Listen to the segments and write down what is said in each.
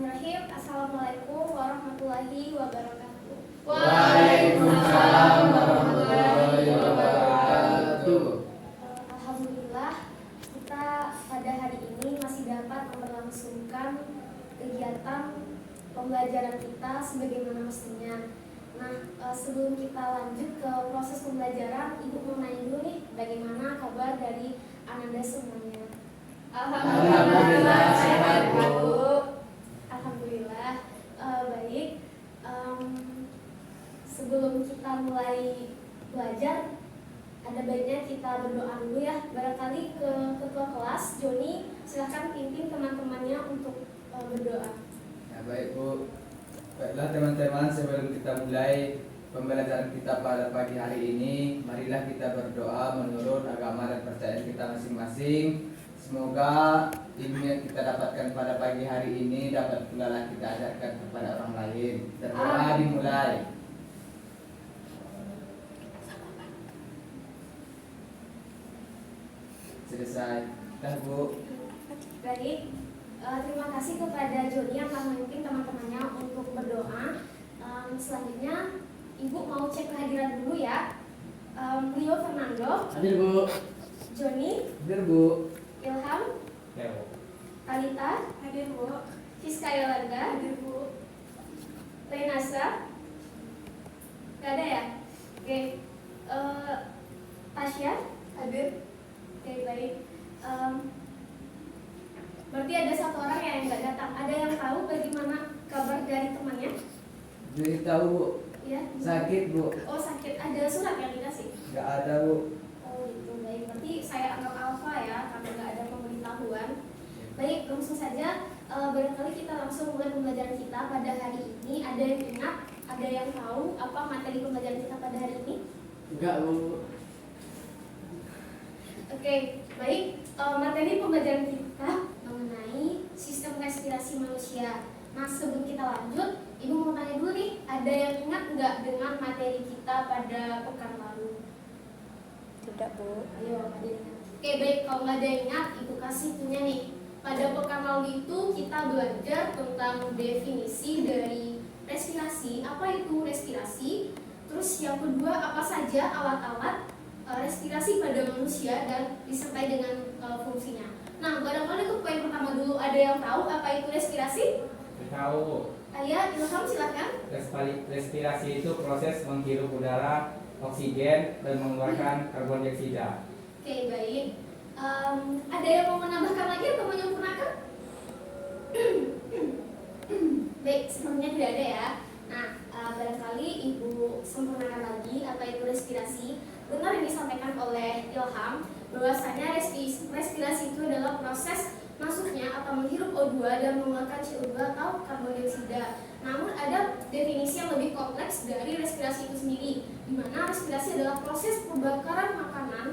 Bismillahirrahmanirrahim. Assalamualaikum warahmatullahi wabarakatuh. Waalaikumsalam warahmatullahi wabarakatuh. Alhamdulillah, kita pada hari ini masih dapat memberlangsungkan kegiatan pembelajaran kita sebagaimana mestinya. Nah, sebelum kita lanjut ke proses pembelajaran, Ibu mau nanya dulu nih, bagaimana kabar dari Ananda semuanya? Alhamdulillah sehat, Bu. Alhamdulillah, baik. Sebelum kita mulai belajar, ada baiknya kita berdoa dulu ya. Barangkali ke ketua kelas, Joni, silahkan pimpin teman-temannya untuk berdoa. Ya, baik Bu. Baiklah teman-teman, sebelum kita mulai pembelajaran kita pada pagi hari ini, marilah kita berdoa menurut agama dan percayaan kita masing-masing. Semoga ilmu yang kita dapatkan pada pagi hari ini dapat pula kita ajarkan kepada orang lain. Berdoa dimulai. Selesai. Dah Bu. Baik, terima kasih kepada Joni yang telah memimpin teman-temannya untuk berdoa. Selanjutnya, Ibu mau cek kehadiran dulu ya. Rio Fernando, Hadir Bu. Joni, Hadir Bu. Ilham, Ya Bu. Talita, Hadir Bu. Fiska Yolanda, Hadir Bu. Renasa, gak ada ya? Oke, Tasya, Hadir. oke baik. Berarti ada satu orang yang nggak datang. Ada yang tahu bagaimana kabar dari temannya? Beritahu Bu. Ya. Sakit Bu. Oh sakit. Ada surat yang dikasih? Gak ada Bu. Oh itu baik. Berarti saya anggap alfa ya karena nggak ada pemberitahuan. Baik, langsung saja. Barangkali kita langsung mulai pembelajaran kita pada hari ini. Ada yang ingat? Ada yang tahu apa materi pembelajaran kita pada hari ini? Enggak Bu. Oke, baik. Materi pembelajaran kita mengenai sistem respirasi manusia. Nah, sebelum kita lanjut, Ibu mau tanya dulu nih, ada yang ingat nggak dengan materi kita pada pekan lalu? Tidak Bu. Ayo, ada yang ingat. Oke, baik. Kalau nggak ada yang ingat, Ibu kasih punya nih. Pada pekan lalu itu kita belajar tentang definisi dari respirasi. Apa itu respirasi? Terus yang kedua, apa saja alat-alat respirasi pada manusia dan disertai dengan fungsinya. Nah, barangkali untuk poin pertama dulu, ada yang tahu apa itu respirasi? Tahu. Ya, Ilham silakan. Respirasi itu proses menghirup udara, oksigen, dan mengeluarkan karbon dioksida. Oke, baik. Ada yang mau menambahkan lagi atau menyempurnakan? Baik, sebenarnya tidak ada ya. Nah, barangkali Ibu sempurnakan lagi apa itu respirasi. Benar yang disampaikan oleh Ilham, bahwasanya respirasi itu adalah proses masuknya atau menghirup O2 dan mengeluarkan CO2 atau karbon dioksida. Namun ada definisi yang lebih kompleks dari respirasi itu sendiri, di mana respirasi adalah proses pembakaran makanan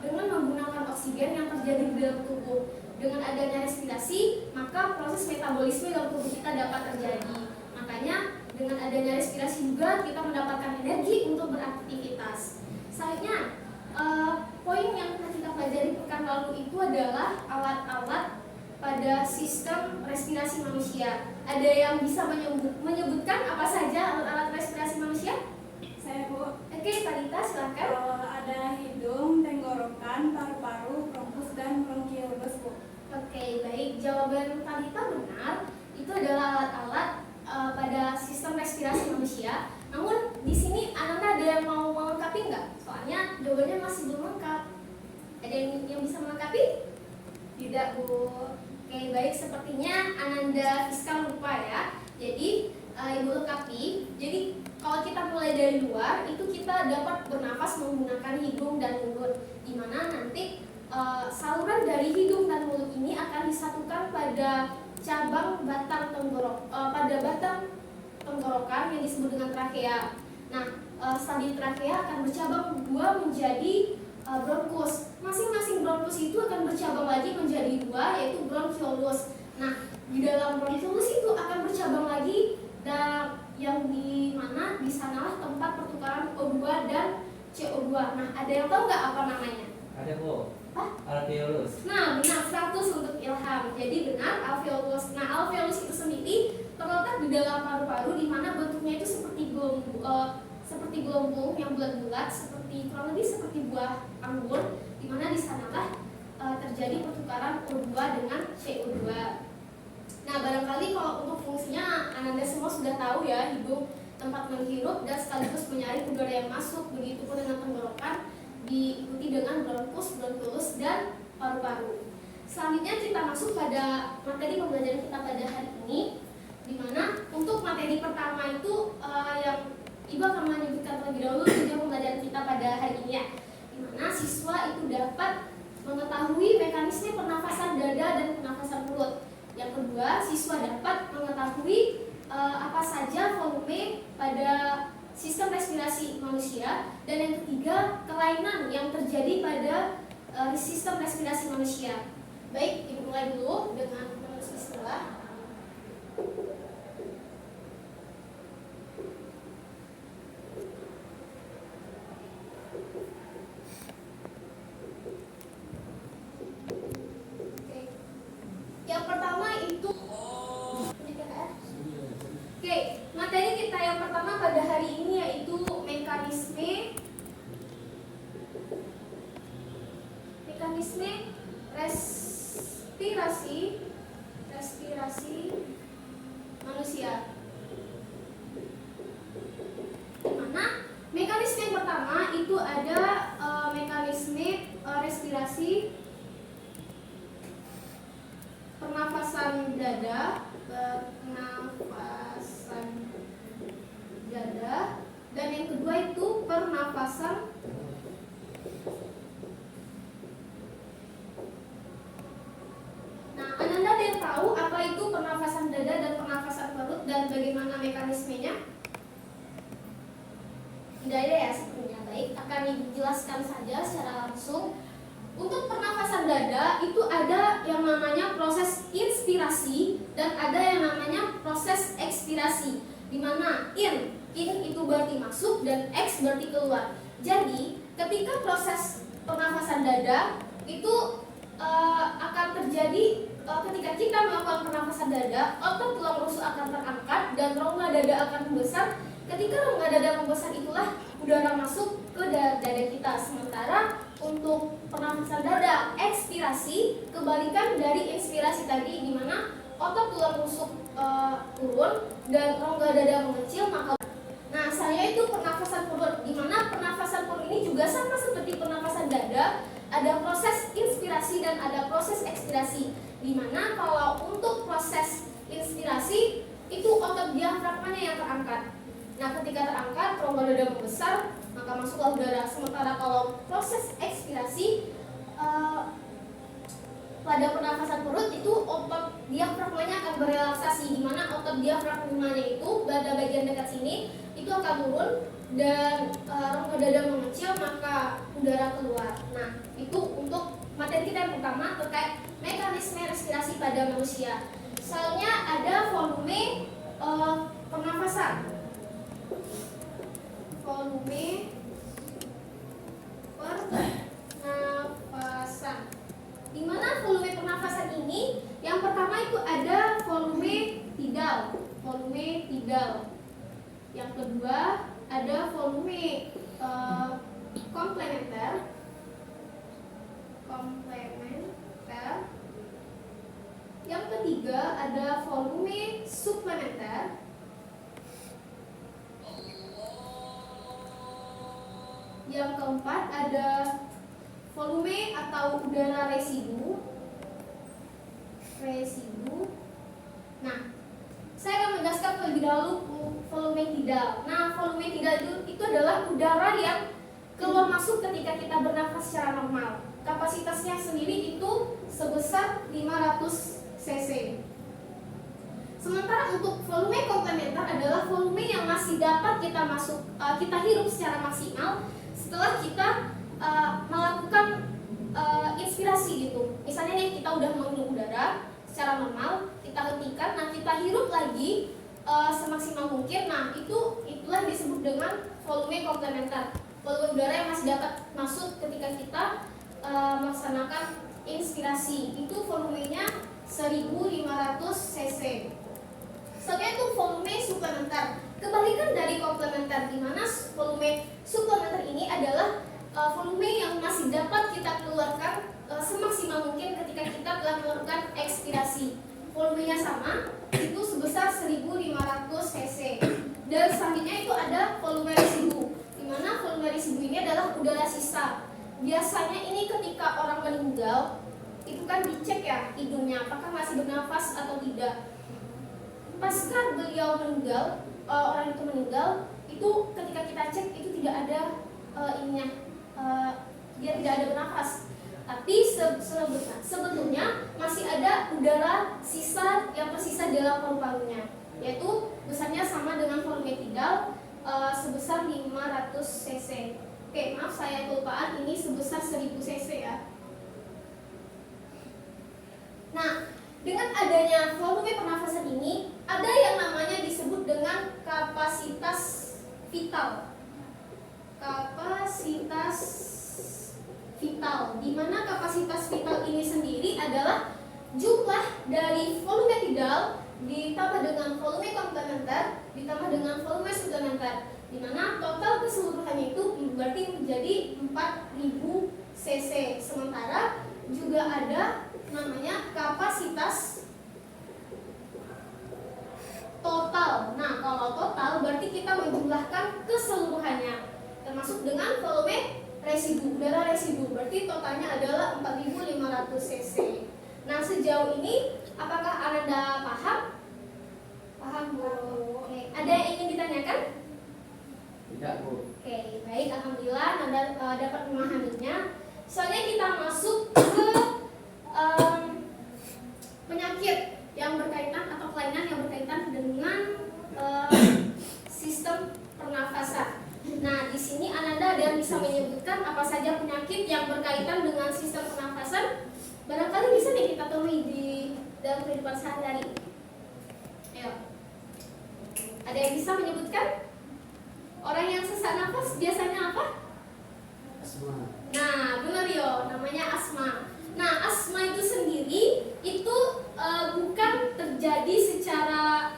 dengan menggunakan oksigen yang terjadi di dalam tubuh. Dengan adanya respirasi, maka proses metabolisme dalam tubuh kita dapat terjadi. Makanya dengan adanya respirasi juga kita mendapatkan energi untuk beraktivitas. Selanjutnya, poin yang kita pelajari pekan lalu itu adalah alat-alat pada sistem respirasi manusia. Ada yang bisa menyebutkan apa saja alat-alat respirasi manusia? Saya Bu. Oke, Talita silakan. Ada hidung, tenggorokan, paru-paru, bronkus dan bronkiolus Bu. Oke, baik. Jawaban Talita benar. Itu adalah alat-alat pada sistem respirasi manusia. Namun di sini Ananda ada yang mau melengkapi nggak? Soalnya jawabannya masih belum lengkap. Ada yang bisa melengkapi? Tidak Bu. Oke, baik. Sepertinya Ananda Fiska lupa ya. Jadi Ibu lengkapi. Jadi kalau kita mulai dari luar, itu kita dapat bernafas menggunakan hidung dan mulut. Di mana nanti saluran dari hidung dan mulut ini akan disatukan pada cabang batang tenggorokan yang disebut dengan trakea. Nah, stadium trakea akan bercabang dua menjadi bronkus. Masing-masing bronkus itu akan bercabang lagi menjadi dua, yaitu bronkiolus. Nah, di dalam bronkiolus itu akan bercabang lagi dan yang di mana di sanalah tempat pertukaran O2 dan CO2. Nah, ada yang tahu nggak apa namanya? Ada Bu. Apa? Alveolus. Nah, benar, 100 untuk Ilham. Jadi benar, alveolus. Nah, alveolus itu sendiri terletak di dalam paru-paru, di mana bentuknya itu seperti gelombung yang bulat-bulat, kurang lebih seperti buah anggur, di mana di sanalah terjadi pertukaran O2 dengan CO2. Nah, barangkali kalau untuk fungsinya Ananda semua sudah tahu ya, hidung tempat menghirup dan sekaligus menyaring udara yang masuk, begitupun dengan tenggorokan, diikuti dengan bronkus, bronkulus, dan paru-paru. Selanjutnya kita masuk pada materi pembelajaran kita pada hari ini, di mana untuk materi pertama itu yang Ibu akan menyebutkan terlebih dahulu tujuan pembelajaran kita pada hari ini ya, di mana siswa itu dapat mengetahui mekanisme pernafasan dada dan pernafasan perut. Yang kedua, siswa dapat mengetahui apa saja volume pada sistem respirasi manusia, dan yang ketiga, kelainan yang terjadi pada sistem respirasi manusia. Baik, Ibu mulai dulu dengan menulis istilah. Yang pertama itu materi kita yang pertama pada hari ini yaitu mekanisme respirasi manusia. Dimana mekanisme yang pertama itu ada mekanisme respirasi pernafasan dada, dan yang kedua itu pernafasan Nah, Ananda ada yang tahu apa itu pernafasan dada dan pernafasan perut dan bagaimana mekanismenya? Tidak ada ya sebenarnya. Baik, akan dijelaskan saja secara langsung. Untuk pernafasan dada itu ada yang namanya proses inspirasi dan ada yang namanya proses ekspirasi. Di mana in itu berarti masuk dan ex berarti keluar. Jadi, ketika proses pernafasan dada itu akan terjadi ketika kita melakukan pernafasan dada, otot tulang rusuk akan terangkat dan rongga dada akan membesar. Ketika rongga dada membesar itulah udara masuk ke dada kita. Sementara untuk pernafasan dada ekspirasi, kebalikan dari inspirasi tadi, di mana otot tulang rusuk turun dan rongga dada mengecil, maka nah saya itu pernafasan perut, di mana pernafasan perut ini juga sama seperti pernafasan dada, ada proses inspirasi dan ada proses ekspirasi. Di mana kalau untuk proses inspirasi itu otot diafragmanya yang terangkat. Nah, ketika terangkat, rongga dada membesar, maka masuklah udara. Sementara kalau proses ekspirasi pada pernafasan perut itu otot diafragmanya akan berelaksasi, di mana otot diafragmanya itu pada bagian dekat sini itu akan turun dan rongga dada mengecil, maka udara keluar. Nah, itu untuk materi kita yang pertama terkait mekanisme respirasi pada manusia. Soalnya ada volume pernafasan. Volume pernafasan. Di mana volume pernafasan ini yang pertama itu ada volume tidal. Yang kedua ada volume komplementer. Yang ketiga ada volume suplementer. Yang keempat ada volume atau udara residu. Nah, saya akan menjelaskan terlebih dahulu volume tidal. Nah, volume tidal itu adalah udara yang keluar masuk ketika kita bernafas secara normal. Kapasitasnya sendiri itu sebesar 500 cc. Sementara untuk volume komplementer adalah volume yang masih dapat kita hirup secara maksimal setelah kita melakukan inspirasi gitu. Misalnya nih, kita udah menghirup udara secara normal, kita hentikan, nah kita hirup lagi semaksimal mungkin. Nah, itulah disebut dengan volume komplementer. Volume udara yang masih dapat masuk ketika kita melaksanakan inspirasi. Itu volumenya 1500 cc. Selanjutnya itu volume suplementer. Kebalikan dari komplementer, di mana volume suplementer ini adalah volume yang masih dapat kita keluarkan semaksimal mungkin ketika kita telah melakukan ekspirasi. Volumenya sama, itu sebesar 1500 cc. Dan selanjutnya itu ada volume residu, di mana volume residu ini adalah udara sisa. Biasanya ini ketika orang meninggal, itu kan dicek ya hidungnya, apakah masih bernafas atau tidak. Pasca beliau meninggal, orang itu meninggal, itu ketika kita cek itu tidak ada dia tidak ada bernafas. Tapi sebetulnya masih ada udara sisa yang tersisa dalam paru-parunya, yaitu besarnya sama dengan volume tidal sebesar 500 cc. Oke, maaf saya kelupaan, ini sebesar 1000 cc ya. Nah, dengan adanya volume pernafasan ini, ada yang namanya disebut dengan kapasitas vital. Kapasitas vital, di mana kapasitas vital ini sendiri adalah jumlah dari volume tidal ditambah dengan volume komplementer ditambah dengan volume suplementer, di mana total keseluruhannya itu berarti menjadi 4000 cc. Sementara juga ada namanya kapasitas total. Nah, kalau total berarti kita menjumlahkan keseluruhannya termasuk dengan volume residu, udara residu. Berarti totalnya adalah 4500 cc. Nah, sejauh ini apakah Ananda paham? Paham, Bu? Oke. Ada yang ingin ditanyakan? Tidak, Bu. Oke, baik, alhamdulillah Anda dapat memahaminya. Soalnya kita masuk ke penyakit yang berkaitan atau kelainan yang berkaitan dengan sistem pernafasan. Nah, di sini Ananda ada yang bisa menyebutkan apa saja penyakit yang berkaitan dengan sistem pernafasan. Barangkali bisa nih kita temui di dalam kehidupan sehari-hari. Ayo. Ada yang bisa menyebutkan? Orang yang sesak nafas biasanya apa? Asma. Nah, benar yo, namanya asma. Nah, asma itu sendiri itu bukan terjadi secara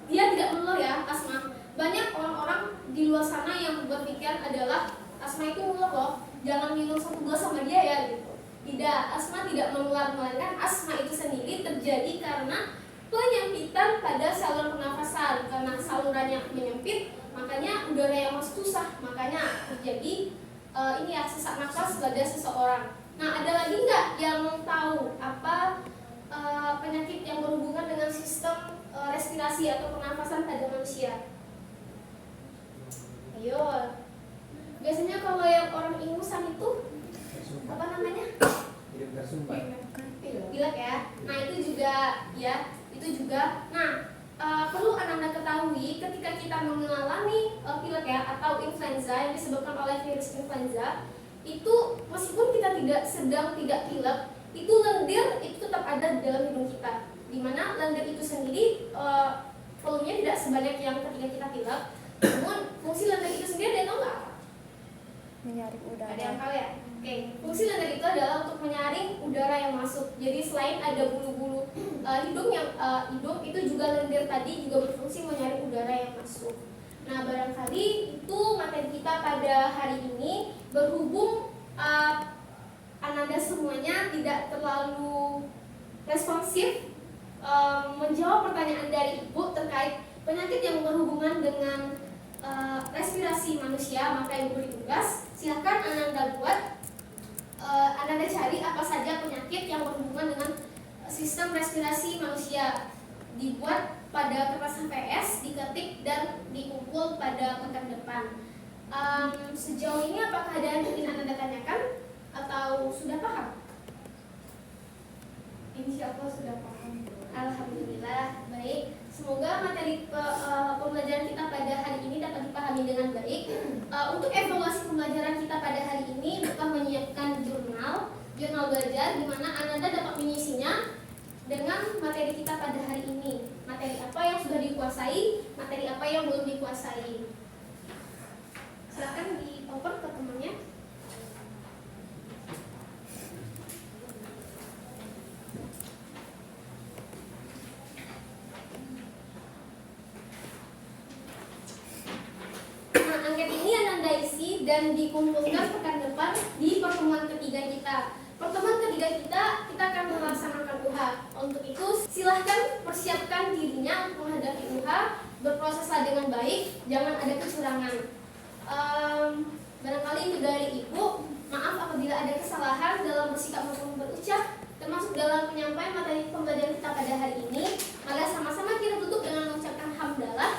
dia tidak menular ya, asma. Banyak orang-orang di luar sana yang berpikiran adalah asma itu menular loh, jangan minum 1 gelas sama dia ya gitu. Tidak, asma tidak menular, melainkan asma itu sendiri terjadi karena penyempitan pada saluran pernafasan. Karena salurannya menyempit, makanya udara yang masuk susah, makanya terjadi ini ya sesak nafas pada seseorang. Nah, ada lagi nggak yang tahu apa penyakit yang berhubungan dengan sistem respirasi atau pernafasan pada manusia? Ayo. Biasanya kalau yang orang ingusan itu apa namanya? Hidup tersumbat. Pilek ya. Nah, itu juga ya, itu juga. Nah, perlu Anda ketahui ketika kita mengalami pilek ya atau influenza yang disebabkan oleh virus influenza, itu meskipun kita sedang tidak pilek, itu lendir itu tetap ada di dalam hidung kita. Dimana lendir itu sendiri volumenya tidak sebanyak yang ketika kita pilek. Namun fungsi lendir itu sendiri ada tahu nggak? Menyaring udara. Ada yang tahu ya? Oke, fungsi lendir itu adalah untuk menyaring udara yang masuk. Jadi selain ada bulu-bulu hidung hidung itu juga lendir tadi juga berfungsi menyaring udara yang masuk. Nah, barangkali itu materi kita pada hari ini. Berhubung Ananda semuanya tidak terlalu responsif menjawab pertanyaan dari Ibu terkait penyakit yang berhubungan dengan respirasi manusia, maka Ibu beri tugas, silakan Ananda buat, Ananda cari apa saja penyakit yang berhubungan dengan sistem respirasi manusia, dibuat pada kertas HVS, diketik dan dikumpul pada pekan depan. Sejauh ini apakah ada yang ingin Anda tanyakan atau sudah paham? Insya Allah sudah paham. Alhamdulillah, baik. Semoga materi pembelajaran kita pada hari ini dapat dipahami dengan baik. Untuk evaluasi pembelajaran kita pada hari ini, Bapak menyiapkan jurnal belajar di mana Anda dapat mengisinya dengan materi kita pada hari ini. Materi apa yang sudah dikuasai, materi apa yang belum dikuasai. Silakan dioper ke temannya. dan dikumpulkan pekan depan di pertemuan ketiga kita. Pertemuan ketiga kita akan melaksanakan UHA. Untuk itu, silahkan persiapkan dirinya untuk menghadapi UHA, berproseslah dengan baik, jangan ada kecurangan. Barangkali itu dari Ibu. Maaf apabila ada kesalahan dalam bersikap maupun berucap, termasuk dalam penyampaian materi pembelajaran kita pada hari ini. Maka sama-sama kita tutup dengan mengucapkan hamdalah.